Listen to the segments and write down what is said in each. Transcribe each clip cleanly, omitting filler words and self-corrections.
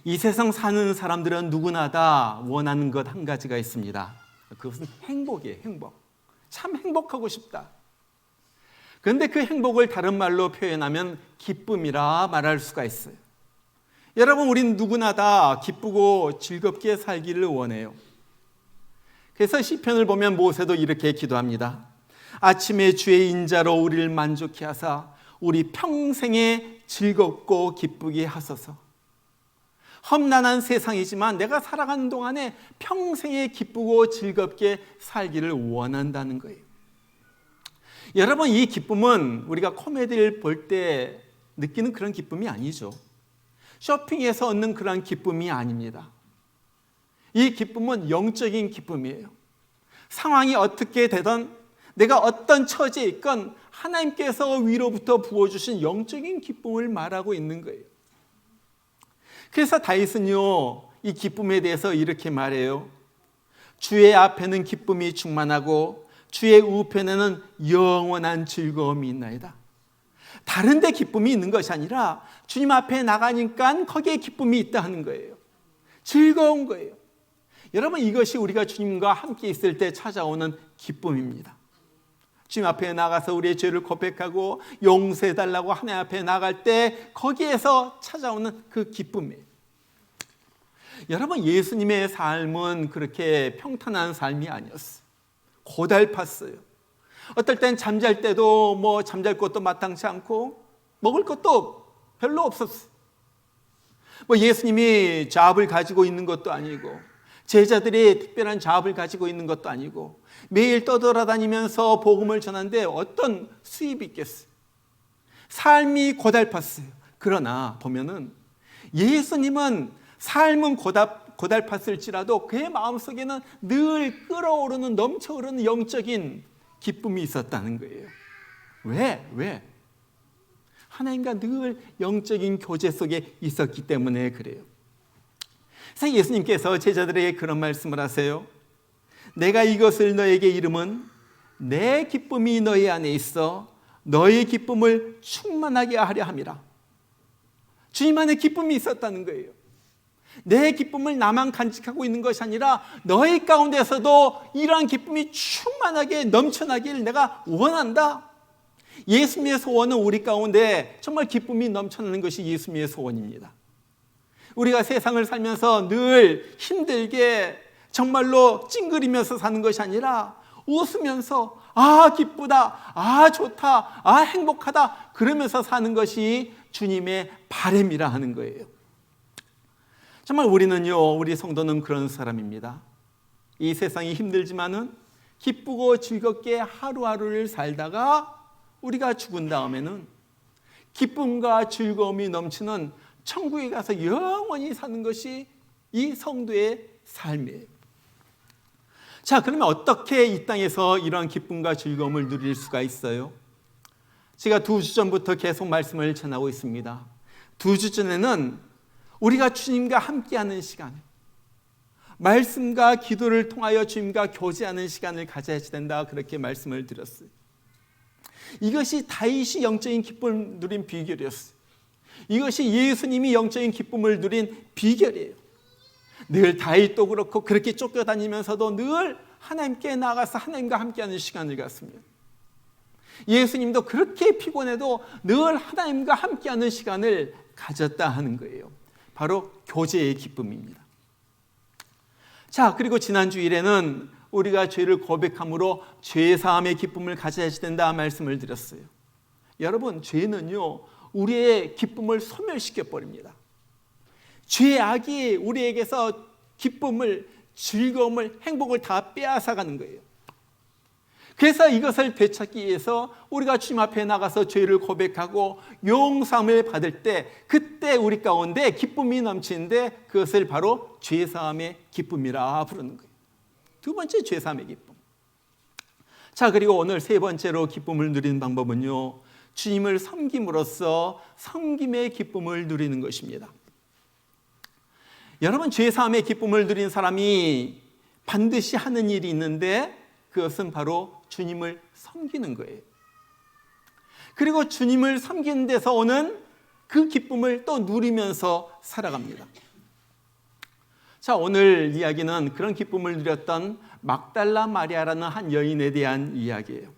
이 세상 사는 사람들은 누구나 다 원하는 것 한 가지가 있습니다. 그것은 행복이에요. 행복. 참 행복하고 싶다. 그런데 그 행복을 다른 말로 표현하면 기쁨이라 말할 수가 있어요. 여러분, 우린 누구나 다 기쁘고 즐겁게 살기를 원해요. 그래서 시편을 보면 모세도 이렇게 기도합니다. 아침에 주의 인자로 우리를 만족케 하사 우리 평생에 즐겁고 기쁘게 하소서. 험난한 세상이지만 내가 살아가는 동안에 평생에 기쁘고 즐겁게 살기를 원한다는 거예요. 여러분, 이 기쁨은 우리가 코미디를 볼 때 느끼는 그런 기쁨이 아니죠. 쇼핑에서 얻는 그런 기쁨이 아닙니다. 이 기쁨은 영적인 기쁨이에요. 상황이 어떻게 되든 내가 어떤 처지에 있건 하나님께서 위로부터 부어주신 영적인 기쁨을 말하고 있는 거예요. 그래서 다윗은요, 이 기쁨에 대해서 이렇게 말해요. 주의 앞에는 기쁨이 충만하고 주의 우편에는 영원한 즐거움이 있나이다. 다른 데 기쁨이 있는 것이 아니라 주님 앞에 나가니까 거기에 기쁨이 있다 하는 거예요. 즐거운 거예요. 여러분, 이것이 우리가 주님과 함께 있을 때 찾아오는 기쁨입니다. 주님 앞에 나가서 우리의 죄를 고백하고 용서해달라고 하나님 앞에 나갈 때 거기에서 찾아오는 그 기쁨이에요. 여러분, 예수님의 삶은 그렇게 평탄한 삶이 아니었어요. 고달팠어요. 어떨 땐 잠잘 때도 잠잘 곳도 마땅치 않고 먹을 것도 별로 없었어요. 예수님이 잡을 가지고 있는 것도 아니고 제자들이 특별한 잡을 가지고 있는 것도 아니고 매일 떠돌아다니면서 복음을 전하는데 어떤 수입이 있겠어요? 삶이 고달팠어요. 그러나 보면은 예수님은 삶은 고달팠을지라도 그의 마음속에는 늘 끓어오르는 넘쳐오르는 영적인 기쁨이 있었다는 거예요. 왜? 하나님과 늘 영적인 교제 속에 있었기 때문에 그래요. 그래서 예수님께서 제자들에게 그런 말씀을 하세요. 내가 이것을 너에게 이름은 내 기쁨이 너희 안에 있어 너의 기쁨을 충만하게 하려 함이라. 주님 안에 기쁨이 있었다는 거예요. 내 기쁨을 나만 간직하고 있는 것이 아니라 너희 가운데서도 이러한 기쁨이 충만하게 넘쳐나길 내가 원한다. 예수님의 소원은 우리 가운데 정말 기쁨이 넘쳐나는 것이 예수님의 소원입니다. 우리가 세상을 살면서 늘 힘들게 정말로 찡그리면서 사는 것이 아니라 웃으면서 기쁘다, 좋다, 행복하다 그러면서 사는 것이 주님의 바람이라 하는 거예요. 정말 우리는요, 우리 성도는 그런 사람입니다. 이 세상이 힘들지만은 기쁘고 즐겁게 하루하루를 살다가 우리가 죽은 다음에는 기쁨과 즐거움이 넘치는 천국에 가서 영원히 사는 것이 이 성도의 삶이에요. 자, 그러면 어떻게 이 땅에서 이러한 기쁨과 즐거움을 누릴 수가 있어요? 제가 2주 전부터 계속 말씀을 전하고 있습니다. 2주 전에는 우리가 주님과 함께하는 시간, 말씀과 기도를 통하여 주님과 교제하는 시간을 가져야 된다 그렇게 말씀을 드렸어요. 이것이 다윗이 영적인 기쁨을 누린 비결이었어요. 이것이 예수님이 영적인 기쁨을 누린 비결이에요. 늘 다윗도 그렇고 그렇게 쫓겨다니면서도 늘 하나님께 나가서 하나님과 함께하는 시간을 갖습니다. 예수님도 그렇게 피곤해도 늘 하나님과 함께하는 시간을 가졌다 하는 거예요. 바로 교제의 기쁨입니다. 자, 그리고 지난 주일에는 우리가 죄를 고백함으로 죄사함의 기쁨을 가져야 된다 말씀을 드렸어요. 여러분, 죄는요 우리의 기쁨을 소멸시켜 버립니다. 죄악이 우리에게서 기쁨을, 즐거움을, 행복을 다 빼앗아가는 거예요. 그래서 이것을 되찾기 위해서 우리가 주님 앞에 나가서 죄를 고백하고 용서함을 받을 때 그때 우리 가운데 기쁨이 넘치는데 그것을 바로 죄사함의 기쁨이라 부르는 거예요. 두 번째, 죄사함의 기쁨. 자, 그리고 오늘 세 번째로 기쁨을 누리는 방법은요, 주님을 섬김으로써 섬김의 기쁨을 누리는 것입니다. 여러분, 죄사함의 기쁨을 누리는 사람이 반드시 하는 일이 있는데 그것은 바로 주님을 섬기는 거예요. 그리고 주님을 섬기는 데서 오는 그 기쁨을 또 누리면서 살아갑니다. 자, 오늘 이야기는 그런 기쁨을 누렸던 막달라 마리아라는 한 여인에 대한 이야기예요.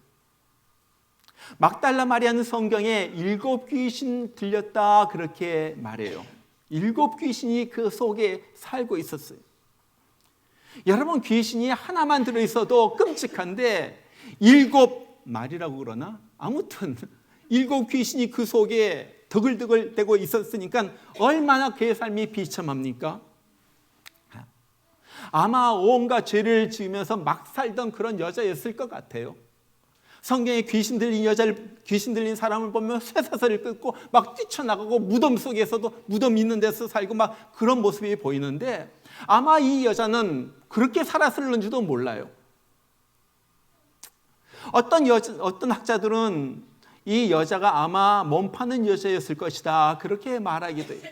막달라 마리아는 성경에 7 귀신 들렸다 그렇게 말해요. 7 귀신이 그 속에 살고 있었어요. 여러분, 귀신이 하나만 들어있어도 끔찍한데 7 말이라고 그러나? 아무튼 7 귀신이 그 속에 더글더글 대고 있었으니까 얼마나 그의 삶이 비참합니까? 아마 온갖 죄를 지으면서 막 살던 그런 여자였을 것 같아요. 성경에 귀신 들린 사람을 보면 쇠사슬을 끊고 막 뛰쳐나가고 무덤 속에서도 무덤 있는 데서 살고 막 그런 모습이 보이는데 아마 이 여자는 그렇게 살았을는지도 몰라요. 어떤 학자들은 이 여자가 아마 몸 파는 여자였을 것이다 그렇게 말하기도 해요.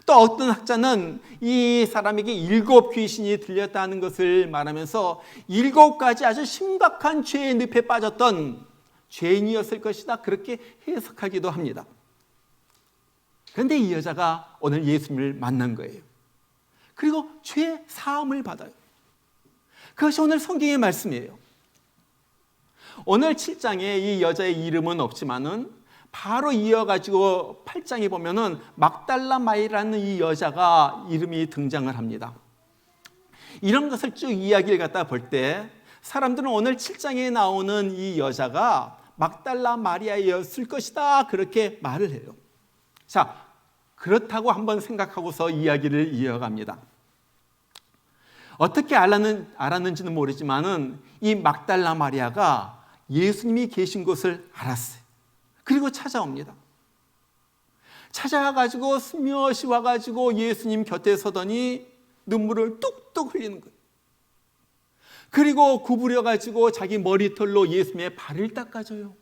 또 어떤 학자는 이 사람에게 7 귀신이 들렸다는 것을 말하면서 7가지 아주 심각한 죄의 늪에 빠졌던 죄인이었을 것이다 그렇게 해석하기도 합니다. 그런데 이 여자가 오늘 예수님을 만난 거예요. 그리고 죄 사함을 받아요. 그것이 오늘 성경의 말씀이에요. 오늘 7장에 이 여자의 이름은 없지만은 바로 이어가지고 8장에 보면은 막달라 마리아라는 이 여자가 이름이 등장을 합니다. 이런 것을 쭉 이야기를 갖다 볼 때 사람들은 오늘 7장에 나오는 이 여자가 막달라 마리아였을 것이다 그렇게 말을 해요. 자, 그렇다고 한번 생각하고서 이야기를 이어갑니다. 어떻게 알았는지는 모르지만은 이 막달라 마리아가 예수님이 계신 곳을 알았어요. 그리고 찾아옵니다. 찾아가지고 스며시 와가지고 예수님 곁에 서더니 눈물을 뚝뚝 흘리는 거예요. 그리고 구부려가지고 자기 머리털로 예수님의 발을 닦아줘요.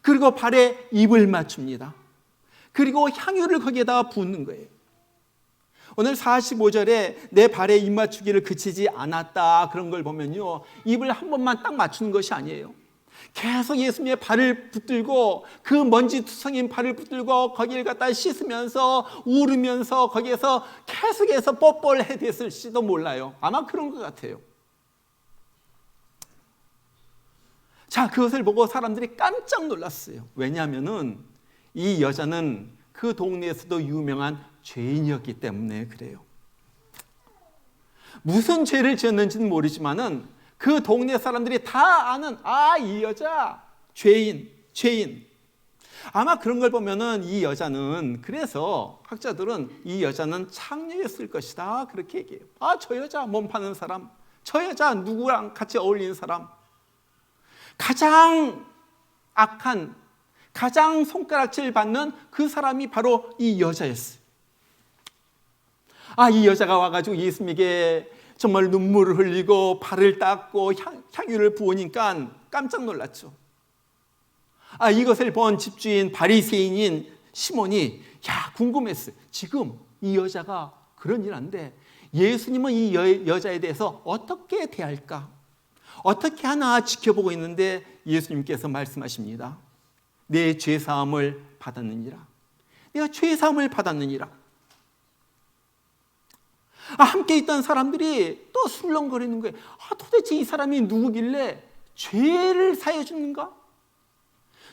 그리고 발에 입을 맞춥니다. 그리고 향유를 거기에다가 붓는 거예요. 오늘 45절에 내 발에 입 맞추기를 그치지 않았다 그런 걸 보면요, 입을 한 번만 딱 맞추는 것이 아니에요. 계속 예수님의 발을 붙들고 그 먼지 투성인 발을 붙들고 거기를 갖다 씻으면서 울으면서 거기에서 계속해서 뽀뽀를 해댔을지도 몰라요. 아마 그런 것 같아요. 자, 그것을 보고 사람들이 깜짝 놀랐어요. 왜냐하면은 이 여자는 그 동네에서도 유명한 죄인이었기 때문에 그래요. 무슨 죄를 지었는지는 모르지만은 그 동네 사람들이 다 아는, 이 여자 죄인. 아마 그런 걸 보면은 이 여자는, 그래서 학자들은 이 여자는 창녀였을 것이다 그렇게 얘기해요. 저 여자 몸 파는 사람, 저 여자 누구랑 같이 어울리는 사람, 가장 악한, 가장 손가락질 받는 그 사람이 바로 이 여자였어요. 이 여자가 와가지고 예수님에게 정말 눈물을 흘리고 발을 닦고 향유를 부으니까 깜짝 놀랐죠. 이것을 본 집주인 바리새인인 시몬이 궁금했어요. 지금 이 여자가 그런 일 한데 예수님은 이 여자에 대해서 어떻게 대할까? 어떻게 하나 지켜보고 있는데 예수님께서 말씀하십니다. 내 죄사함을 받았느니라. 내가 죄사함을 받았느니라. 함께 있던 사람들이 또 술렁거리는 거예요. 도대체 이 사람이 누구길래 죄를 사해 주는가?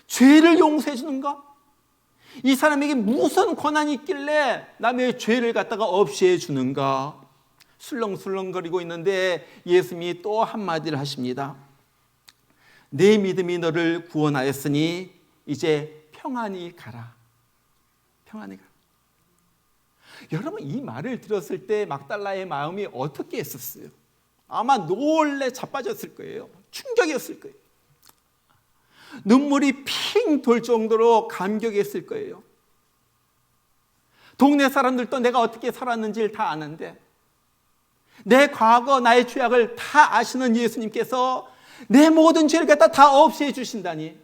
죄를 용서해 주는가? 이 사람에게 무슨 권한이 있길래 남의 죄를 갖다가 없애해 주는가? 술렁술렁거리고 있는데 예수님이 또 한마디를 하십니다. 내 믿음이 너를 구원하였으니 이제 평안히 가라. 평안히 가라. 여러분, 이 말을 들었을 때 막달라의 마음이 어떻게 했었어요? 아마 놀래 자빠졌을 거예요. 충격이었을 거예요. 눈물이 핑 돌 정도로 감격했을 거예요. 동네 사람들도 내가 어떻게 살았는지를 다 아는데, 내 과거, 나의 죄악을 다 아시는 예수님께서 내 모든 죄를 갖다 다 없애 주신다니,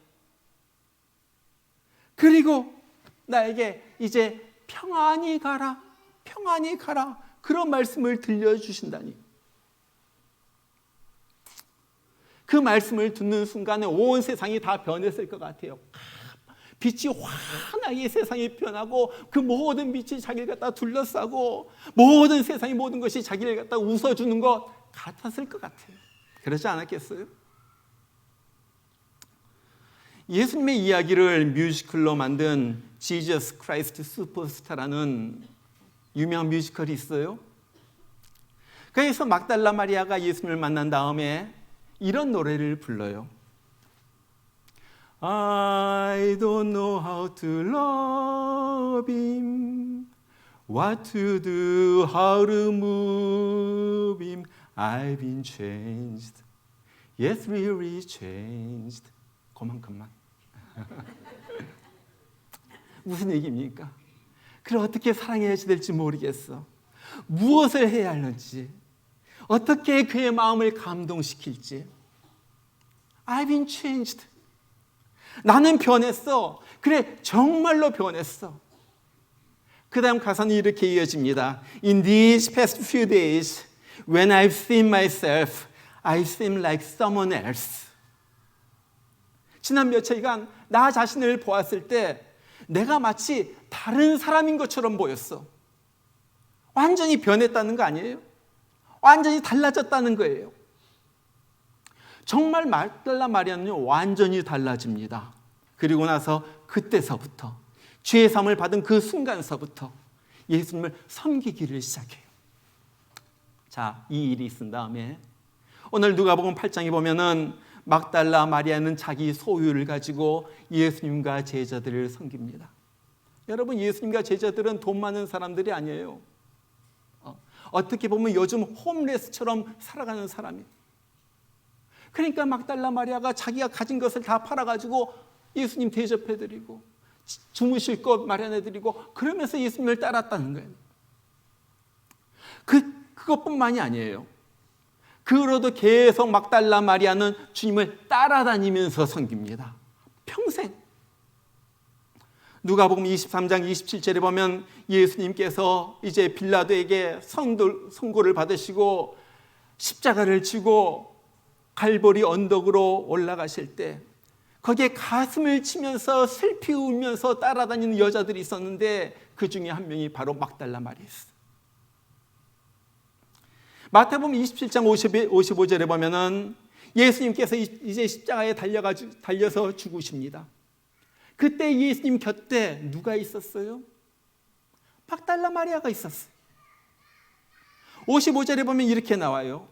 그리고 나에게 이제 평안히 가라, 평안히 가라, 그런 말씀을 들려주신다니. 그 말씀을 듣는 순간에 온 세상이 다 변했을 것 같아요. 빛이 환하게 세상에 변하고 그 모든 빛이 자기를 갖다 둘러싸고 모든 세상의 모든 것이 자기를 갖다 웃어주는 것 같았을 것 같아요. 그러지 않았겠어요? 예수님의 이야기를 뮤지컬로 만든 지저스 크라이스트 슈퍼스타라는 유명한 뮤지컬이 있어요. 그래서 막달라 마리아가 예수님을 만난 다음에 이런 노래를 불러요. I don't know how to love him, what to do, how to move him. I've been changed, yes, really changed. 그만큼만. 무슨 얘기입니까? 그래 어떻게 사랑해야 될지 모르겠어. 무엇을 해야 하는지, 어떻게 그의 마음을 감동시킬지. I've been changed. 나는 변했어. 그래 정말로 변했어. 그 다음 가사는 이렇게 이어집니다. In these past few days, when I've seen myself, I seem like someone else. 지난 며칠간 나 자신을 보았을 때 내가 마치 다른 사람인 것처럼 보였어. 완전히 변했다는 거 아니에요? 완전히 달라졌다는 거예요. 정말 막달라 마리아는요 완전히 달라집니다. 그리고 나서 그때서부터 죄 사함을 받은 그 순간서부터 예수님을 섬기기를 시작해요. 자, 이 일이 있은 다음에 오늘 누가복음 8장에 보면은 막달라 마리아는 자기 소유를 가지고 예수님과 제자들을 섬깁니다. 여러분, 예수님과 제자들은 돈 많은 사람들이 아니에요. 어떻게 보면 요즘 홈레스처럼 살아가는 사람이에요. 그러니까 막달라 마리아가 자기가 가진 것을 다 팔아가지고 예수님 대접해드리고 주무실 것 마련해드리고 그러면서 예수님을 따랐다는 거예요. 그것뿐만이 아니에요. 그로도 계속 막달라 마리아는 주님을 따라다니면서 섬깁니다. 평생. 누가복음 23장 27절에 보면 예수님께서 이제 빌라도에게 선고를 받으시고 십자가를 지고 갈보리 언덕으로 올라가실 때 거기에 가슴을 치면서 슬피 울면서 따라다니는 여자들이 있었는데 그 중에 한 명이 바로 막달라 마리아였어요. 마태복음 27장 55절에 보면은 예수님께서 이제 십자가에 달려서 죽으십니다. 그때 예수님 곁에 누가 있었어요? 막달라 마리아가 있었어요. 55절에 보면 이렇게 나와요.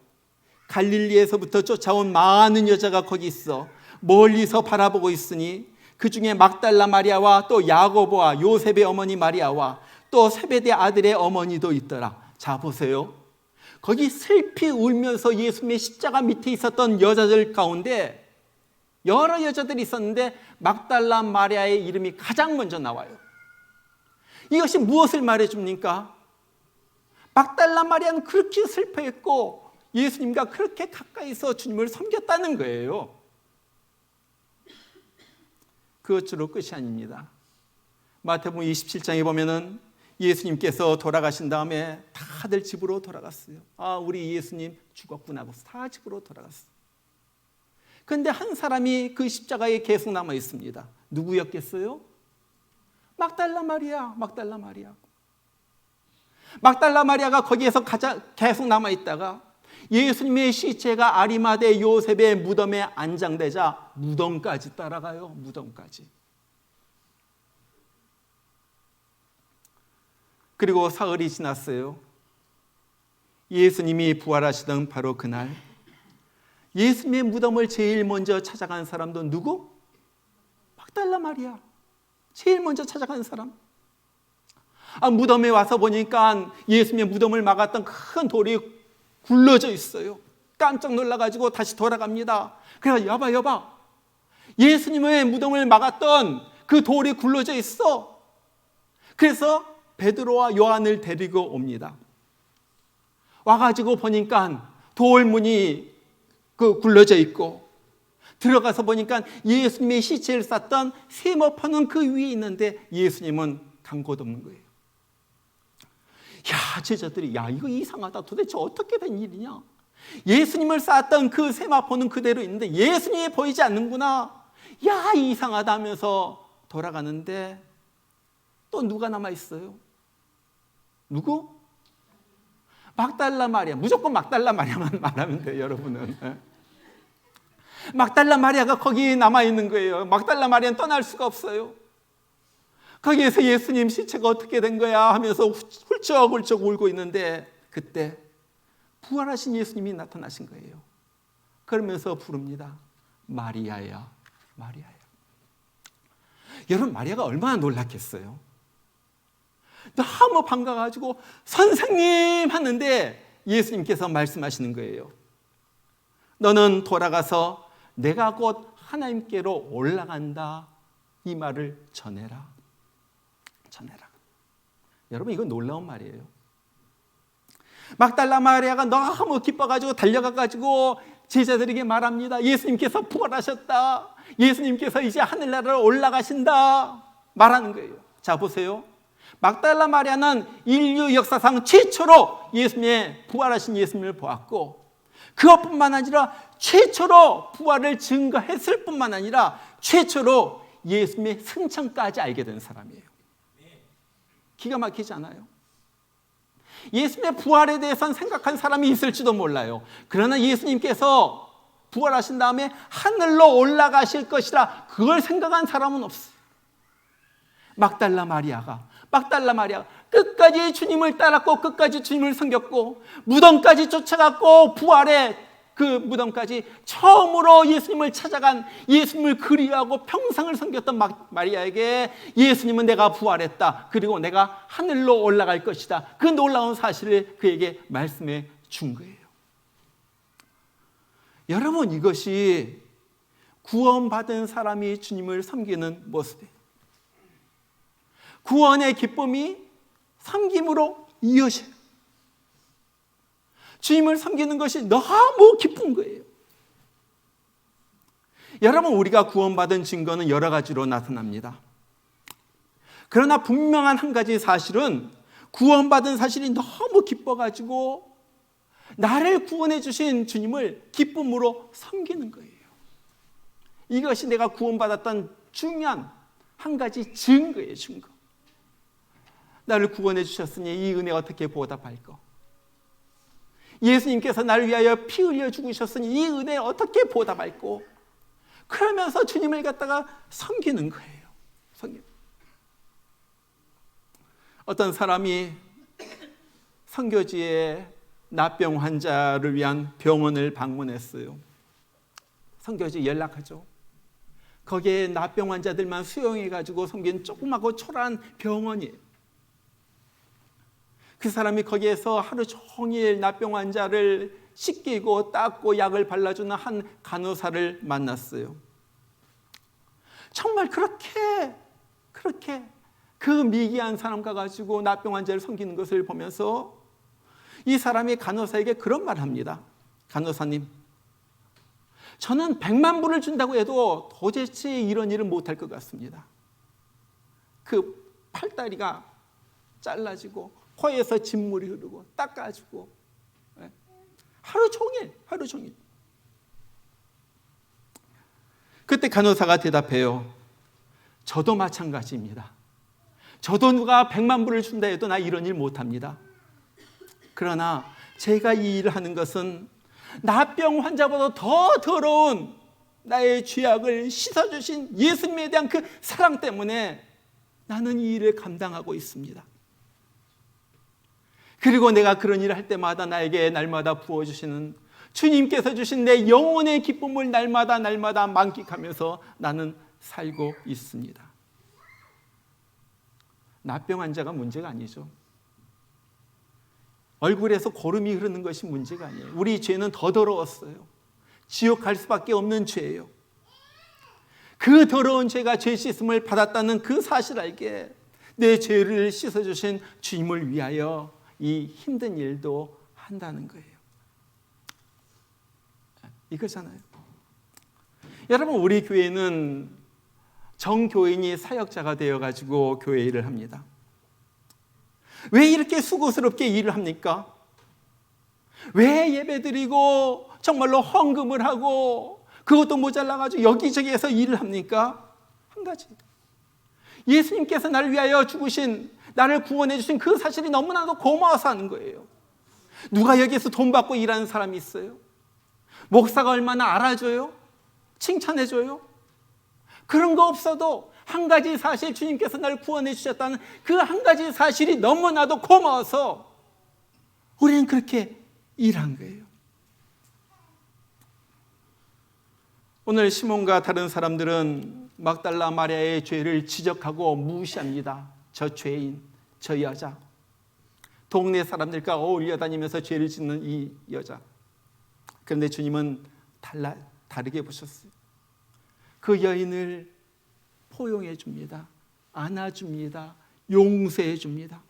갈릴리에서부터 쫓아온 많은 여자가 거기 있어 멀리서 바라보고 있으니 그 중에 막달라 마리아와 또 야고보와 요셉의 어머니 마리아와 또 세베대 아들의 어머니도 있더라. 자, 보세요. 거기 슬피 울면서 예수님의 십자가 밑에 있었던 여자들 가운데 여러 여자들이 있었는데 막달라 마리아의 이름이 가장 먼저 나와요. 이것이 무엇을 말해줍니까? 막달라 마리아는 그렇게 슬퍼했고 예수님과 그렇게 가까이서 주님을 섬겼다는 거예요. 그것으로 끝이 아닙니다. 마태복음 27장에 보면은 예수님께서 돌아가신 다음에 다들 집으로 돌아갔어요. 아, 우리 예수님 죽었구나 하고 다 집으로 돌아갔어요. 그런데 한 사람이 그 십자가에 계속 남아 있습니다. 누구였겠어요? 막달라 마리아. 막달라 마리아가 거기에서 계속 남아 있다가 예수님의 시체가 아리마대 요셉의 무덤에 안장되자 무덤까지 따라가요. 무덤까지. 그리고 사흘이 지났어요. 예수님이 부활하시던 바로 그날 예수님의 무덤을 제일 먼저 찾아간 사람도 누구? 막달라 마리아. 제일 먼저 찾아간 사람. 무덤에 와서 보니까 예수님의 무덤을 막았던 큰 돌이 굴러져 있어요. 깜짝 놀라가지고 다시 돌아갑니다. 그래서 여봐. 예수님의 무덤을 막았던 그 돌이 굴러져 있어. 그래서 베드로와 요한을 데리고 옵니다. 와가지고 보니까 돌문이 굴러져 있고 들어가서 보니까 예수님의 시체를 쌌던 세모판은 그 위에 있는데 예수님은 간 곳 없는 거예요. 야, 제자들이 이거 이상하다. 도대체 어떻게 된 일이냐? 예수님을 쌌던 그 세마포는 그대로 있는데 예수님이 보이지 않는구나. 야, 이상하다 하면서 돌아가는데 또 누가 남아 있어요? 누구? 막달라 마리아. 무조건 막달라 마리아만 말하면 돼요, 여러분은. 막달라 마리아가 거기 남아 있는 거예요. 막달라 마리아는 떠날 수가 없어요. 거기에서 예수님 시체가 어떻게 된 거야 하면서 훌쩍훌쩍 울고 있는데 그때 부활하신 예수님이 나타나신 거예요. 그러면서 부릅니다. 마리아야, 마리아야. 여러분, 마리아가 얼마나 놀랐겠어요? 너무 반가워가지고 선생님 하는데 예수님께서 말씀하시는 거예요. 너는 돌아가서 내가 곧 하나님께로 올라간다. 이 말을 전해라. 전해라. 여러분, 이거 놀라운 말이에요. 막달라 마리아가 너무 기뻐가지고 달려가가지고 제자들에게 말합니다. 예수님께서 부활하셨다. 예수님께서 이제 하늘나라로 올라가신다. 말하는 거예요. 자, 보세요. 막달라 마리아는 인류 역사상 최초로 예수님의 부활하신 예수님을 보았고, 그것뿐만 아니라 최초로 부활을 증거했을 뿐만 아니라 최초로 예수님의 승천까지 알게 된 사람이에요. 기가 막히지 않아요? 예수님의 부활에 대해서는 생각한 사람이 있을지도 몰라요. 그러나 예수님께서 부활하신 다음에 하늘로 올라가실 것이라 그걸 생각한 사람은 없어요. 막달라 마리아가 끝까지 주님을 따랐고 끝까지 주님을 섬겼고 무덤까지 쫓아갔고 부활의 그 무덤까지 처음으로 예수님을 찾아간, 예수님을 그리워하고 평생을 섬겼던 마리아에게 예수님은 내가 부활했다. 그리고 내가 하늘로 올라갈 것이다. 그 놀라운 사실을 그에게 말씀해 준 거예요. 여러분, 이것이 구원받은 사람이 주님을 섬기는 모습이에요. 구원의 기쁨이 섬김으로 이어져요. 주님을 섬기는 것이 너무 기쁜 거예요. 여러분, 우리가 구원받은 증거는 여러 가지로 나타납니다. 그러나 분명한 한 가지 사실은 구원받은 사실이 너무 기뻐가지고 나를 구원해 주신 주님을 기쁨으로 섬기는 거예요. 이것이 내가 구원받았던 중요한 한 가지 증거예요. 증거. 나를 구원해 주셨으니 이 은혜 어떻게 보답할까? 예수님께서 나를 위하여 피 흘려 죽으셨으니 이 은혜 어떻게 보답할까? 그러면서 주님을 갖다가 섬기는 거예요. 섬기는. 어떤 사람이 선교지에 납병 환자를 위한 병원을 방문했어요. 선교지 연락하죠. 거기에 납병 환자들만 수용해가지고 섬긴 조그맣고 초라한 병원이에요. 그 사람이 거기에서 하루 종일 납병 환자를 씻기고 닦고 약을 발라주는 한 간호사를 만났어요. 정말 그렇게 그 미개한 사람과 가지고 납병 환자를 섬기는 것을 보면서 이 사람이 간호사에게 그런 말을 합니다. 간호사님, 저는 100만 불을 준다고 해도 도대체 이런 일을 못할 것 같습니다. 그 팔다리가 잘라지고 코에서 진물이 흐르고 닦아주고 하루 종일. 그때 간호사가 대답해요. 저도 마찬가지입니다. 저도 누가 100만 불을 준다 해도 나 이런 일 못합니다. 그러나 제가 이 일을 하는 것은 나병 환자보다 더 더러운 나의 죄악을 씻어주신 예수님에 대한 그 사랑 때문에 나는 이 일을 감당하고 있습니다. 그리고 내가 그런 일을 할 때마다 나에게 날마다 부어주시는 주님께서 주신 내 영혼의 기쁨을 날마다 만끽하면서 나는 살고 있습니다. 납병 환자가 문제가 아니죠. 얼굴에서 고름이 흐르는 것이 문제가 아니에요. 우리 죄는 더 더러웠어요. 지옥 갈 수밖에 없는 죄예요. 그 더러운 죄가 죄 씻음을 받았다는 그 사실 알게 내 죄를 씻어주신 주님을 위하여 이 힘든 일도 한다는 거예요. 이거잖아요. 여러분, 우리 교회는 정교인이 사역자가 되어가지고 교회 일을 합니다. 왜 이렇게 수고스럽게 일을 합니까? 왜 예배드리고 정말로 헌금을 하고 그것도 모자라가지고 여기저기에서 일을 합니까? 한 가지. 예수님께서 나를 위하여 죽으신, 나를 구원해 주신 그 사실이 너무나도 고마워서 하는 거예요. 누가 여기서 돈 받고 일하는 사람이 있어요? 목사가 얼마나 알아줘요? 칭찬해줘요? 그런 거 없어도 한 가지 사실, 주님께서 나를 구원해 주셨다는 그 한 가지 사실이 너무나도 고마워서 우리는 그렇게 일한 거예요. 오늘 시몬과 다른 사람들은 막달라 마리아의 죄를 지적하고 무시합니다. 저 죄인, 저 여자, 동네 사람들과 어울려 다니면서 죄를 짓는 이 여자. 그런데 주님은 다르게 보셨어요. 그 여인을 포용해 줍니다. 안아줍니다. 용서해 줍니다.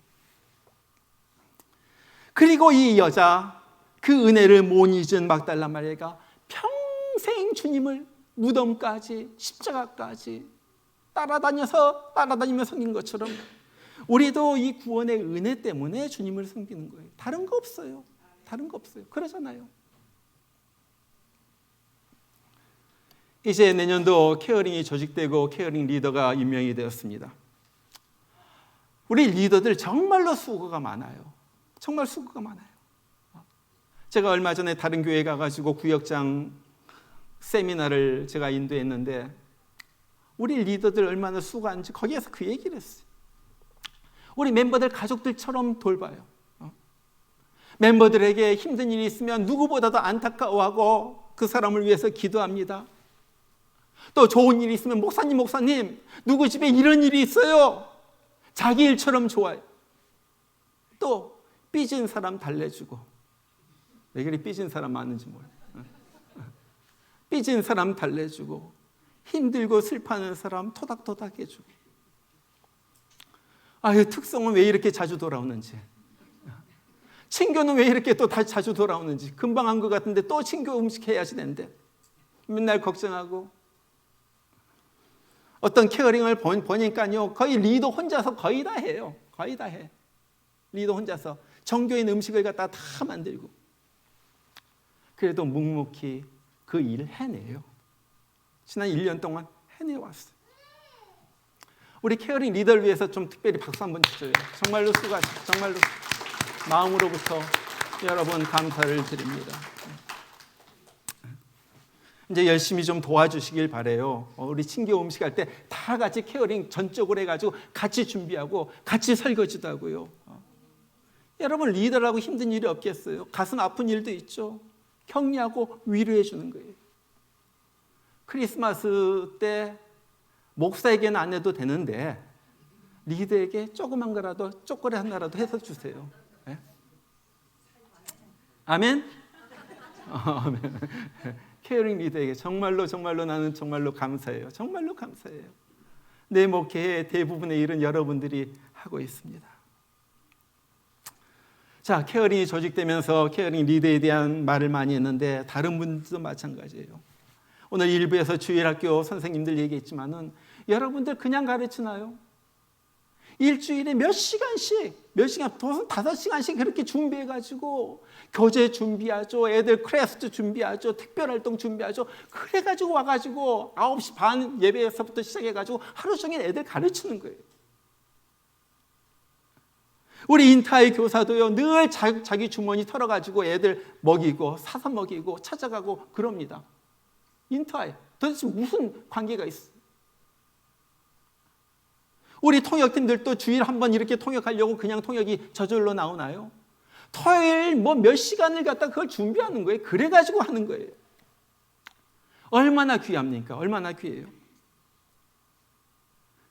그리고 이 여자, 그 은혜를 못 잊은 막달라 마리아가 평생 주님을 무덤까지, 십자가까지 따라다니며 섬긴 것처럼 우리도 이 구원의 은혜 때문에 주님을 섬기는 거예요. 다른 거 없어요. 다른 거 없어요. 그러잖아요. 이제 내년도 케어링이 조직되고 케어링 리더가 임명이 되었습니다. 우리 리더들 정말로 수고가 많아요. 정말 수고가 많아요. 제가 얼마 전에 다른 교회 가가지고 구역장 세미나를 제가 인도했는데 우리 리더들 얼마나 수고하는지 거기에서 그 얘기를 했어요. 우리 멤버들 가족들처럼 돌봐요. 멤버들에게 힘든 일이 있으면 누구보다도 안타까워하고 그 사람을 위해서 기도합니다. 또 좋은 일이 있으면 목사님 누구 집에 이런 일이 있어요. 자기 일처럼 좋아요. 또 삐진 사람 달래주고, 왜 그리 삐진 사람 많은지 몰라요. 삐진 사람 달래주고, 힘들고 슬퍼하는 사람 토닥토닥 해주고. 이 특성은 왜 이렇게 자주 돌아오는지, 친교는 왜 이렇게 또 자주 돌아오는지, 금방 한 것 같은데 또 친교 음식 해야지 되는데 맨날 걱정하고. 어떤 케어링을 보니까요, 거의 리더 혼자서 거의 다 해요. 거의 다 해. 리더 혼자서 정교인 음식을 갖다 다 만들고. 그래도 묵묵히 그 일을 해내요. 지난 1년 동안 해내왔어요. 우리 케어링 리더를 위해서 좀 특별히 박수 한번 주세요. 정말로 수고하셨어요. 정말로 마음으로부터 여러분 감사를 드립니다. 이제 열심히 좀 도와주시길 바래요. 우리 친교 음식 할 때 다 같이 케어링 전적으로 해가지고 같이 준비하고 같이 설거지도 하고요. 여러분 리더라고 힘든 일이 없겠어요? 가슴 아픈 일도 있죠. 격려하고 위로해 주는 거예요. 크리스마스 때 목사에게는 안 해도 되는데 리더에게 조그만 거라도 초콜릿 하나라도 해서 주세요. 네? 아멘? 아멘. 케어링 리더에게 정말로 나는 정말로 감사해요. 정말로 감사해요. 내 목회의 대부분의 일은 여러분들이 하고 있습니다. 자, 케어링이 조직되면서 케어링 리더에 대한 말을 많이 했는데 다른 분들도 마찬가지예요. 오늘 일부에서 주일학교 선생님들 얘기했지만은 여러분들 그냥 가르치나요? 일주일에 몇 시간, 5시간씩 그렇게 준비해가지고 교재 준비하죠. 애들 크래프트 준비하죠. 특별활동 준비하죠. 그래가지고 와가지고 9시 반 예배에서부터 시작해가지고 하루 종일 애들 가르치는 거예요. 우리 인타의 교사도요, 늘 자기 주머니 털어가지고 애들 먹이고 사서 먹이고 찾아가고 그럽니다. 인타에 도대체 무슨 관계가 있어요? 우리 통역팀들도 주일 한번 이렇게 통역하려고 그냥 통역이 저절로 나오나요? 토요일 몇 시간을 갖다 그걸 준비하는 거예요. 그래가지고 하는 거예요. 얼마나 귀합니까? 얼마나 귀해요.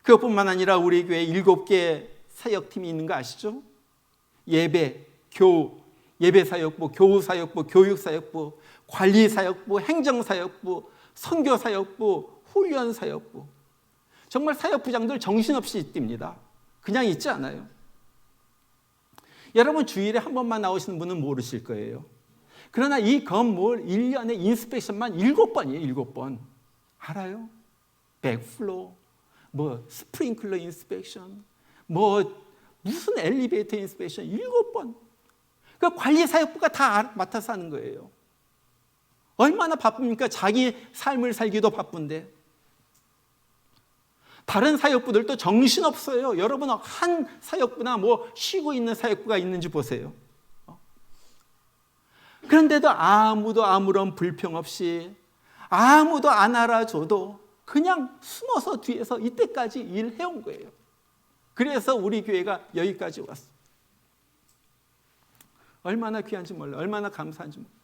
그것뿐만 아니라 우리 교회에 7개 사역팀이 있는 거 아시죠? 예배, 예배사역부, 교우사역부, 교육사역부, 관리사역부, 행정사역부, 선교사역부, 훈련사역부. 정말 사역부장들 정신없이 뜁니다. 그냥 있지 않아요. 여러분 주일에 한 번만 나오시는 분은 모르실 거예요. 그러나 이 건물 1년에 인스펙션만 7번이에요. 7번. 알아요? 백플로, 스프링클러 인스펙션, 무슨 엘리베이터 인스펙션 7번. 그 관리사역부가 다 맡아서 하는 거예요. 얼마나 바쁩니까? 자기 삶을 살기도 바쁜데. 다른 사역부들도 정신없어요. 여러분 한 사역부나 뭐 쉬고 있는 사역부가 있는지 보세요. 그런데도 아무도 아무런 불평 없이 아무도 안 알아줘도 그냥 숨어서 뒤에서 이때까지 일해온 거예요. 그래서 우리 교회가 여기까지 왔어요. 얼마나 귀한지 몰라요. 얼마나 감사한지 몰라요.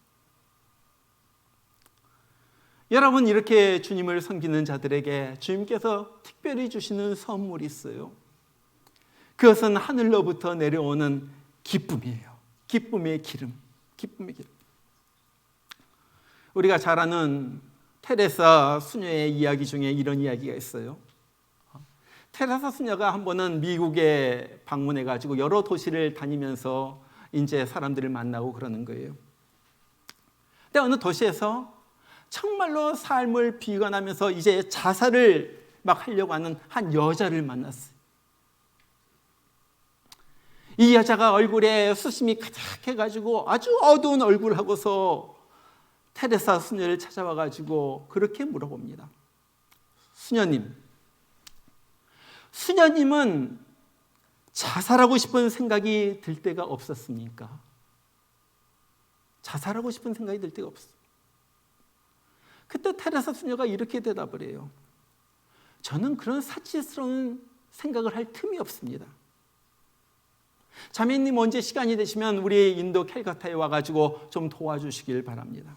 여러분, 이렇게 주님을 섬기는 자들에게 주님께서 특별히 주시는 선물이 있어요. 그것은 하늘로부터 내려오는 기쁨이에요. 기쁨의 기름. 기쁨의 기름. 우리가 잘 아는 테레사 수녀의 이야기 중에 이런 이야기가 있어요. 테레사 수녀가 한 번은 미국에 방문해가지고 여러 도시를 다니면서 이제 사람들을 만나고 그러는 거예요. 근데 어느 도시에서 정말로 삶을 비관하면서 이제 자살을 막 하려고 하는 한 여자를 만났어요. 이 여자가 얼굴에 수심이 가득해가지고 아주 어두운 얼굴하고서 테레사 수녀를 찾아와가지고 그렇게 물어봅니다. 수녀님은 자살하고 싶은 생각이 들 때가 없었습니까? 자살하고 싶은 생각이 들 때가 없어요. 그때 테레사 수녀가 이렇게 대답을 해요. 저는 그런 사치스러운 생각을 할 틈이 없습니다. 자매님, 언제 시간이 되시면 우리 인도 캘커타에 와가지고 좀 도와주시길 바랍니다.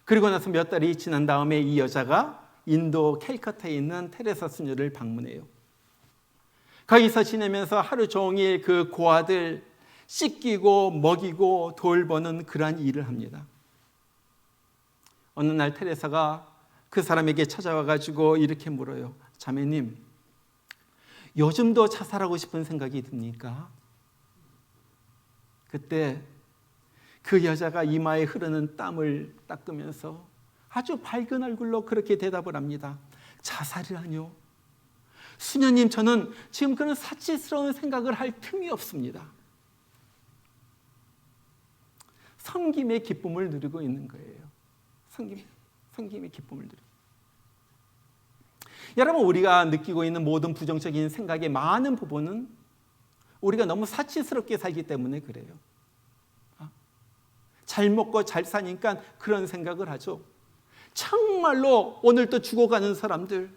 그리고 나서 몇 달이 지난 다음에 이 여자가 인도 캘커타에 있는 테레사 수녀를 방문해요. 거기서 지내면서 하루 종일 그 고아들 씻기고 먹이고 돌보는 그러한 일을 합니다. 어느 날 테레사가 그 사람에게 찾아와가지고 이렇게 물어요. 자매님, 요즘도 자살하고 싶은 생각이 듭니까? 그때 그 여자가 이마에 흐르는 땀을 닦으면서 아주 밝은 얼굴로 그렇게 대답을 합니다. 자살이라뇨? 수녀님, 저는 지금 그런 사치스러운 생각을 할 틈이 없습니다. 섬김의 기쁨을 누리고 있는 거예요. 섬김의 기쁨을 누리고. 여러분, 우리가 느끼고 있는 모든 부정적인 생각의 많은 부분은 우리가 너무 사치스럽게 살기 때문에 그래요. 잘 먹고 잘 사니까 그런 생각을 하죠. 정말로 오늘도 죽어가는 사람들,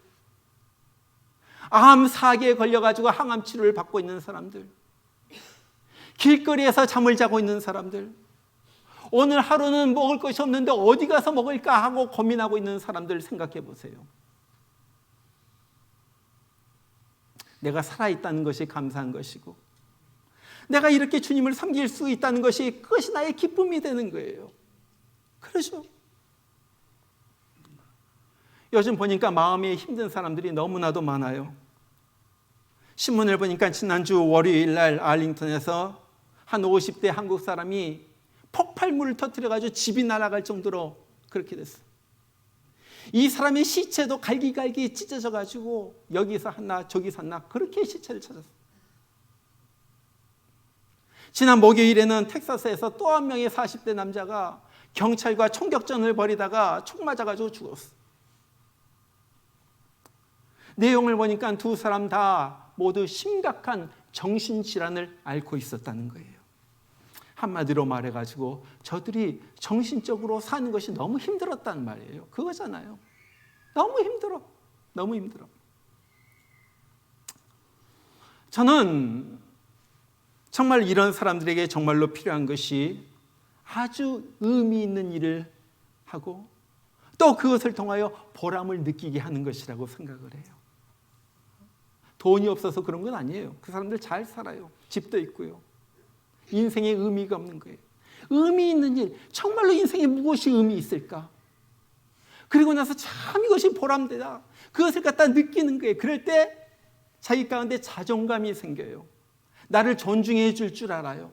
암 4개에 걸려가지고 항암 치료를 받고 있는 사람들, 길거리에서 잠을 자고 있는 사람들, 오늘 하루는 먹을 것이 없는데 어디 가서 먹을까 하고 고민하고 있는 사람들 생각해 보세요. 내가 살아있다는 것이 감사한 것이고, 내가 이렇게 주님을 섬길 수 있다는 것이 그것이 나의 기쁨이 되는 거예요. 그렇죠? 요즘 보니까 마음이 힘든 사람들이 너무나도 많아요. 신문을 보니까 지난주 월요일 날 알링턴에서 한 50대 한국 사람이 폭발물을 터뜨려가지고 집이 날아갈 정도로 그렇게 됐어요. 이 사람의 시체도 갈기갈기 찢어져가지고 여기서 하나 저기서 하나 그렇게 시체를 찾았어요. 지난 목요일에는 텍사스에서 또 한 명의 40대 남자가 경찰과 총격전을 벌이다가 총 맞아가지고 죽었어요. 내용을 보니까 두 사람 다 모두 심각한 정신질환을 앓고 있었다는 거예요. 한마디로 말해가지고 저들이 정신적으로 사는 것이 너무 힘들었단 말이에요. 그거잖아요. 너무 힘들어. 너무 힘들어. 저는 정말 이런 사람들에게 정말로 필요한 것이 아주 의미 있는 일을 하고 또 그것을 통하여 보람을 느끼게 하는 것이라고 생각을 해요. 돈이 없어서 그런 건 아니에요. 그 사람들 잘 살아요. 집도 있고요. 인생에 의미가 없는 거예요. 의미 있는 일, 정말로 인생에 무엇이 의미 있을까? 그리고 나서 참 이것이 보람되다. 그것을 갖다 느끼는 거예요. 그럴 때 자기 가운데 자존감이 생겨요. 나를 존중해 줄 줄 알아요.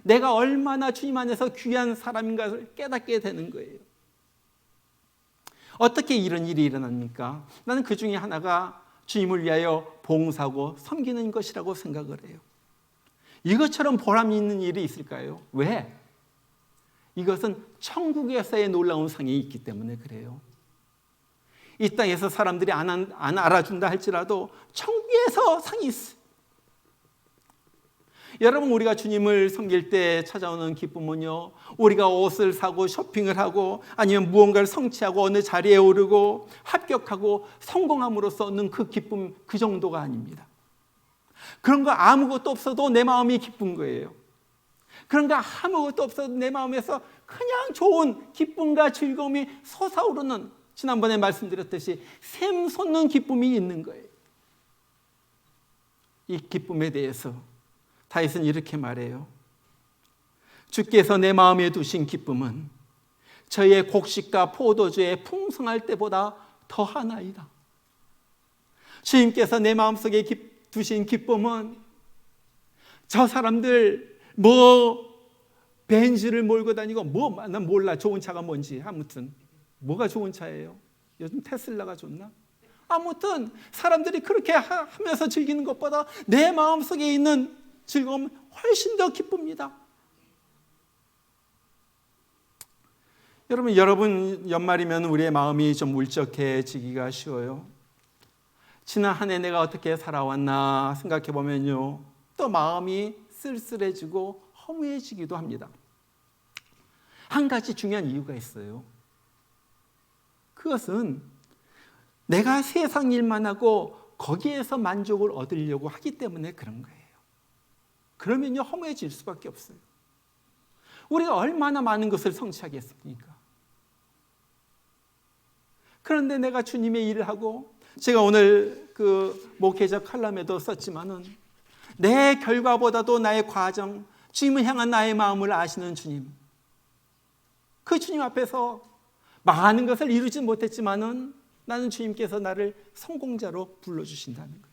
내가 얼마나 주님 안에서 귀한 사람인가를 깨닫게 되는 거예요. 어떻게 이런 일이 일어납니까? 나는 그 중에 하나가 주님을 위하여 봉사하고 섬기는 것이라고 생각을 해요. 이것처럼 보람 있는 일이 있을까요? 왜? 이것은 천국에서의 놀라운 상이 있기 때문에 그래요. 이 땅에서 사람들이 안 알아준다 할지라도 천국에서 상이 있어요. 여러분, 우리가 주님을 섬길 때 찾아오는 기쁨은요, 우리가 옷을 사고 쇼핑을 하고 아니면 무언가를 성취하고 어느 자리에 오르고 합격하고 성공함으로써 얻는 그 기쁨, 그 정도가 아닙니다. 그런 거 아무것도 없어도 내 마음이 기쁜 거예요. 그런 거 아무것도 없어도 내 마음에서 그냥 좋은 기쁨과 즐거움이 솟아오르는, 지난번에 말씀드렸듯이 샘솟는 기쁨이 있는 거예요. 이 기쁨에 대해서 다윗은 이렇게 말해요. 주께서 내 마음에 두신 기쁨은 저의 곡식과 포도주의 풍성할 때보다 더하나이다. 주님께서 내 마음속에 두신 기쁨은 저 사람들 벤츠를 몰고 다니고 난 몰라, 좋은 차가 뭔지. 아무튼 뭐가 좋은 차예요? 요즘 테슬라가 좋나? 아무튼 사람들이 그렇게 하면서 즐기는 것보다 내 마음속에 있는 즐거움은 훨씬 더 기쁩니다. 여러분 연말이면 우리의 마음이 좀 울적해지기가 쉬워요. 지난 한 해 내가 어떻게 살아왔나 생각해 보면요, 또 마음이 쓸쓸해지고 허무해지기도 합니다. 한 가지 중요한 이유가 있어요. 그것은 내가 세상 일만 하고 거기에서 만족을 얻으려고 하기 때문에 그런 거예요. 그러면요, 허무해질 수밖에 없어요. 우리가 얼마나 많은 것을 성취하겠습니까? 그런데 내가 주님의 일을 하고, 제가 오늘 그 목회자 칼럼에도 썼지만은, 내 결과보다도 나의 과정, 주님을 향한 나의 마음을 아시는 주님, 그 주님 앞에서 많은 것을 이루지 못했지만은 나는 주님께서 나를 성공자로 불러주신다는 거예요.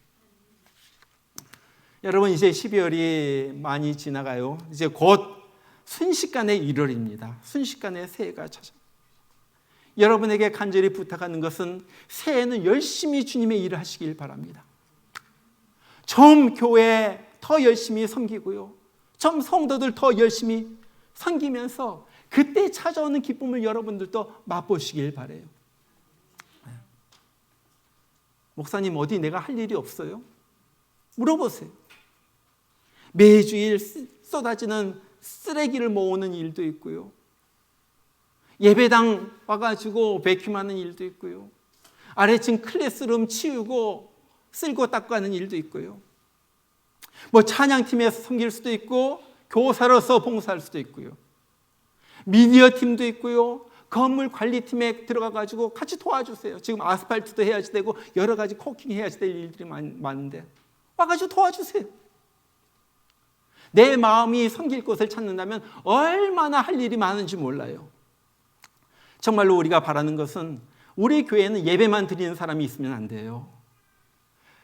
여러분, 이제 12월이 많이 지나가요. 이제 곧 순식간에 1월입니다. 순식간에 새해가 찾아옵니다. 여러분에게 간절히 부탁하는 것은 새해에는 열심히 주님의 일을 하시길 바랍니다. 좀 교회 더 열심히 섬기고요, 좀 성도들 더 열심히 섬기면서 그때 찾아오는 기쁨을 여러분들도 맛보시길 바라요. 목사님, 어디 내가 할 일이 없어요? 물어보세요. 매주일 쏟아지는 쓰레기를 모으는 일도 있고요, 예배당 와가지고 베큐하는 일도 있고요, 아래층 클래스룸 치우고 쓸고 닦고 하는 일도 있고요, 찬양팀에서 섬길 수도 있고 교사로서 봉사할 수도 있고요, 미디어 팀도 있고요, 건물 관리팀에 들어가가지고 같이 도와주세요. 지금 아스팔트도 해야지 되고 여러 가지 코킹 해야지 될 일들이 많은데 와가지고 도와주세요. 내 마음이 섬길 곳을 찾는다면 얼마나 할 일이 많은지 몰라요. 정말로 우리가 바라는 것은 우리 교회에는 예배만 드리는 사람이 있으면 안 돼요.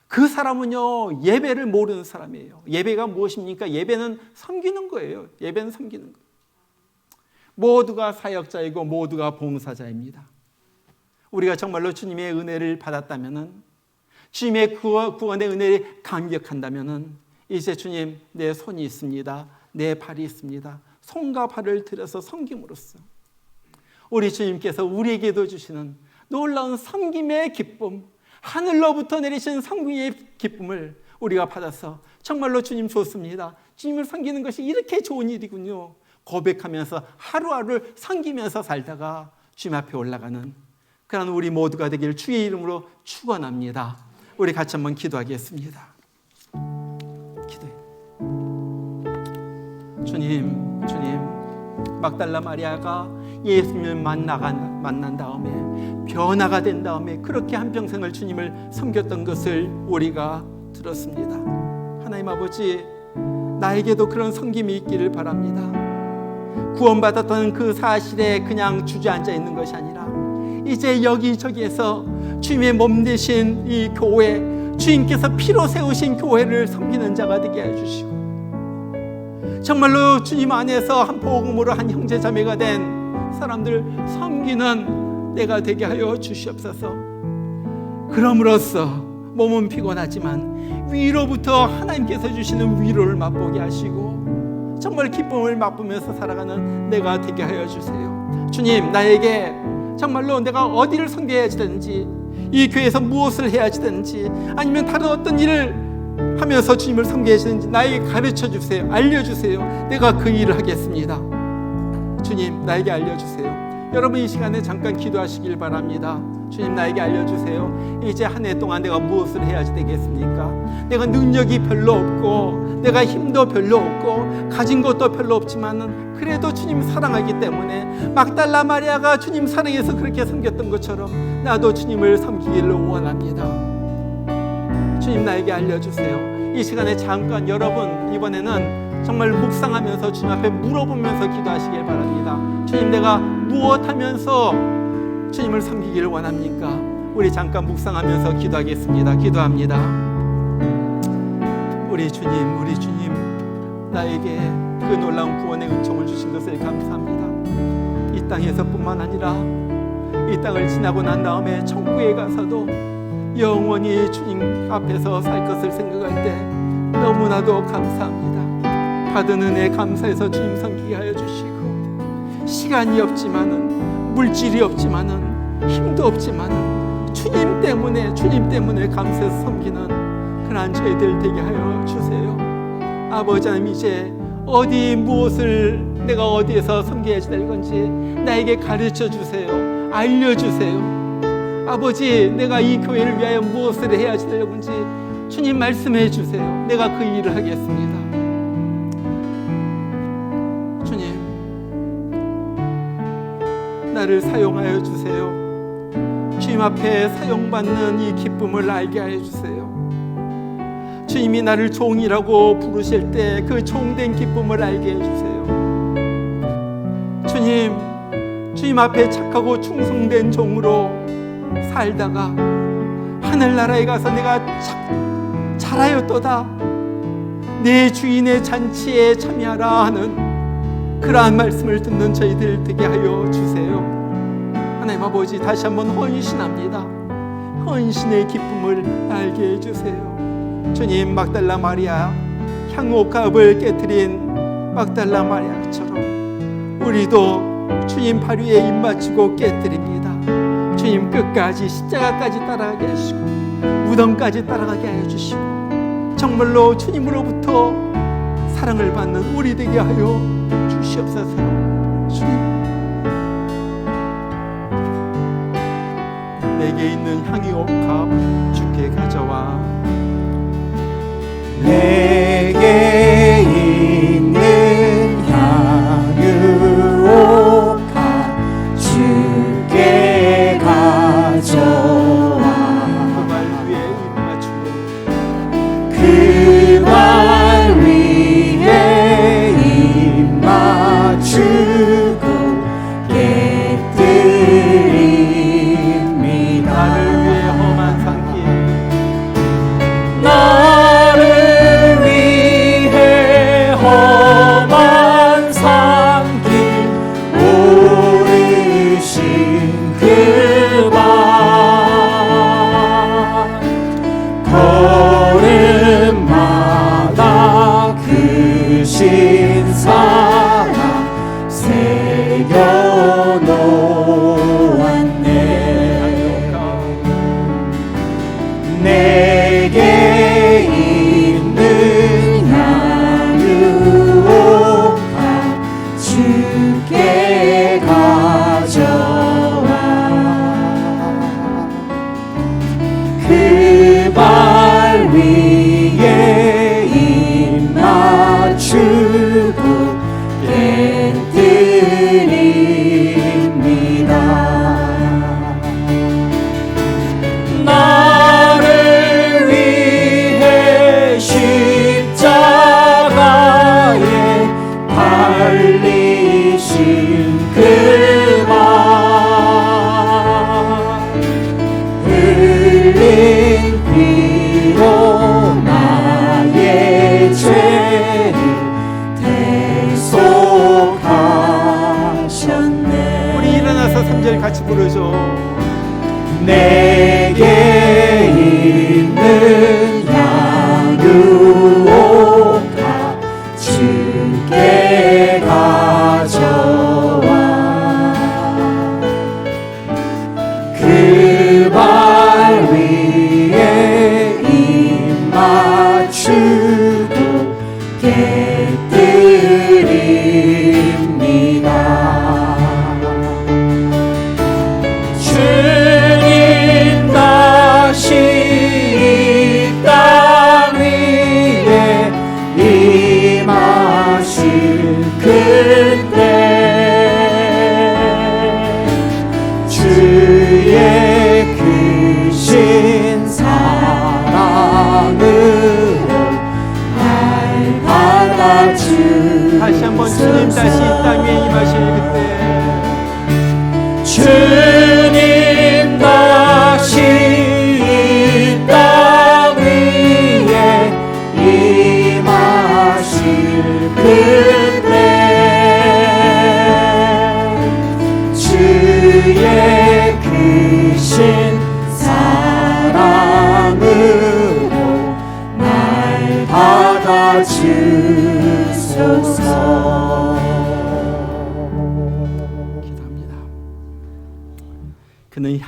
그 사람은요, 예배를 모르는 사람이에요. 예배가 무엇입니까? 예배는 섬기는 거예요. 예배는 섬기는 거예요. 모두가 사역자이고 모두가 봉사자입니다. 우리가 정말로 주님의 은혜를 받았다면, 주님의 구원의 은혜를 감격한다면, 이제 주님, 내 손이 있습니다, 내 발이 있습니다, 손과 발을 들여서 섬김으로써 우리 주님께서 우리에게도 주시는 놀라운 섬김의 기쁨, 하늘로부터 내리신 섬김의 기쁨을 우리가 받아서 정말로 주님 좋습니다, 주님을 섬기는 것이 이렇게 좋은 일이군요 고백하면서 하루하루를 섬기면서 살다가 주님 앞에 올라가는 그런 우리 모두가 되길 주의 이름으로 축원합니다. 우리 같이 한번 기도하겠습니다. 주님, 막달라 마리아가 예수님을 만난 다음에 변화가 된 다음에 그렇게 한평생을 주님을 섬겼던 것을 우리가 들었습니다. 하나님 아버지, 나에게도 그런 섬김이 있기를 바랍니다. 구원받았던 그 사실에 그냥 주저앉아 있는 것이 아니라 이제 여기저기에서 주님의 몸 되신 이 교회, 주님께서 피로 세우신 교회를 섬기는 자가 되게 해주시고, 정말로 주님 안에서 한 복음으로 한 형제자매가 된 사람들 섬기는 때가 되게 하여 주시옵소서. 그럼으로써 몸은 피곤하지만 위로부터 하나님께서 주시는 위로를 맛보게 하시고 정말 기쁨을 맛보면서 살아가는 내가 되게 하여 주세요. 주님, 나에게 정말로 내가 어디를 섬겨야 되는지, 이 교회에서 무엇을 해야 되는지, 아니면 다른 어떤 일을 하면서 주님을 섬겨야 되는지 나에게 가르쳐 주세요. 알려주세요. 내가 그 일을 하겠습니다. 주님, 나에게 알려주세요. 여러분, 이 시간에 잠깐 기도하시길 바랍니다. 주님, 나에게 알려주세요. 이제 한 해 동안 내가 무엇을 해야지 되겠습니까? 내가 능력이 별로 없고, 내가 힘도 별로 없고, 가진 것도 별로 없지만은 그래도 주님 사랑하기 때문에 막달라 마리아가 주님 사랑해서 그렇게 섬겼던 것처럼 나도 주님을 섬기기를 원합니다. 주님, 나에게 알려주세요. 이 시간에 잠깐 여러분, 이번에는 정말 묵상하면서 주님 앞에 물어보면서 기도하시길 바랍니다. 주님, 내가 무엇 하면서 주님을 섬기기를 원합니까? 우리 잠깐 묵상하면서 기도하겠습니다. 기도합니다. 우리 주님, 나에게 그 놀라운 구원의 은총을 주신 것을 감사합니다. 이 땅에서뿐만 아니라 이 땅을 지나고 난 다음에 천국에 가서도 영원히 주님 앞에서 살 것을 생각할 때 너무나도 감사합니다. 받은 은혜 감사해서 주님 섬기게 하여 주시고, 시간이 없지만은, 물질이 없지만은, 힘도 없지만은 주님 때문에 감사해서 섬기는 그런 저희들 되게 하여 주세요. 아버지 하나님, 이제 무엇을 내가 어디에서 섬겨야 될 건지 나에게 가르쳐 주세요. 알려주세요. 아버지, 내가 이 교회를 위하여 무엇을 해야 될 건지 주님 말씀해 주세요. 내가 그 일을 하겠습니다. 주님, 나를 사용하여 주세요. 주님 앞에 사용받는 이 기쁨을 알게 하여 주세요. 주님이 나를 종이라고 부르실 때 그 종된 기쁨을 알게 해주세요. 주님 앞에 착하고 충성된 종으로 살다가 하늘나라에 가서 내가 잘하였도다, 내 주인의 잔치에 참여하라 하는 그러한 말씀을 듣는 저희들 되게 하여 주세요. 하나님 아버지, 다시 한번 헌신합니다. 헌신의 기쁨을 알게 해주세요. 주님, 막달라 마리아 향옥갑을 깨뜨린 막달라 마리아처럼 우리도 주님 발 위에 입 맞추고 깨뜨립니다. 주님, 끝까지 십자가까지 따라가게 하시고 무덤까지 따라가게 하여 주시고 정말로 주님으로부터 사랑을 받는 우리 되게 하여 주시옵소서. 주님, 내게 있는 향유옥합 주께 가져와. 내게 있는 향유옥합 주께 가져와. 그 발 위에 입 맞추고 깨뜨립니다. 나를 위해 험한 산길, 나를 위해 험한 산길 오르신 그 발, 걸음마다 그 신사랑 새겨놓았네. 내게 있는 향유옥합 주께 가져와. 그 발 위에 입 맞추고 깨뜨립니다. 나를 위해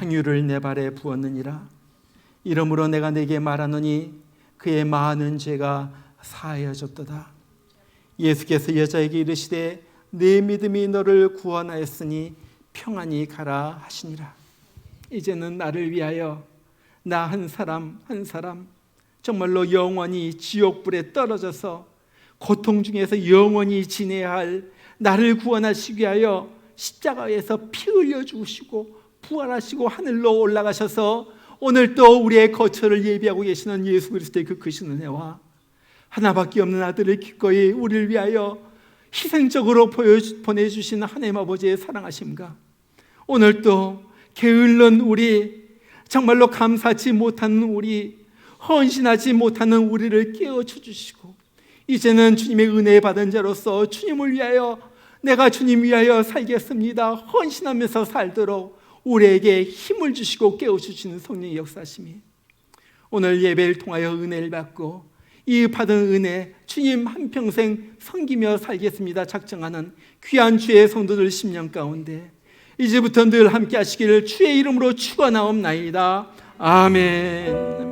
향유를 내 발에 부었느니라. 이러므로 내가 네게 말하노니 그의 많은 죄가 사하여졌도다. 예수께서 여자에게 이르시되 네 믿음이 너를 구원하였으니 평안히 가라 하시니라. 이제는 나를 위하여 나 한 사람 한 사람 정말로 영원히 지옥불에 떨어져서 고통 중에서 영원히 지내야 할 나를 구원하시기 위하여 십자가에서 피 흘려 죽으시고 부활하시고 하늘로 올라가셔서 오늘 또 우리의 거처를 예비하고 계시는 예수 그리스도의 그 크신 은혜와 하나밖에 없는 아들을 기꺼이 우리를 위하여 희생적으로 보내주신 하나님 아버지의 사랑하심과 오늘 또 게을른 우리, 정말로 감사치 못하는 우리, 헌신하지 못하는 우리를 깨우쳐 주시고 이제는 주님의 은혜 받은 자로서 주님을 위하여 내가 주님 위하여 살겠습니다 헌신하면서 살도록 우리에게 힘을 주시고 깨워주시는 성령의 역사심이 오늘 예배를 통하여 은혜를 받고 이 받은 은혜 주님 한평생 섬기며 살겠습니다 작정하는 귀한 주의 성도들 10년 가운데 이제부터 늘 함께 하시기를 주의 이름으로 축원하옵나이다. 아멘.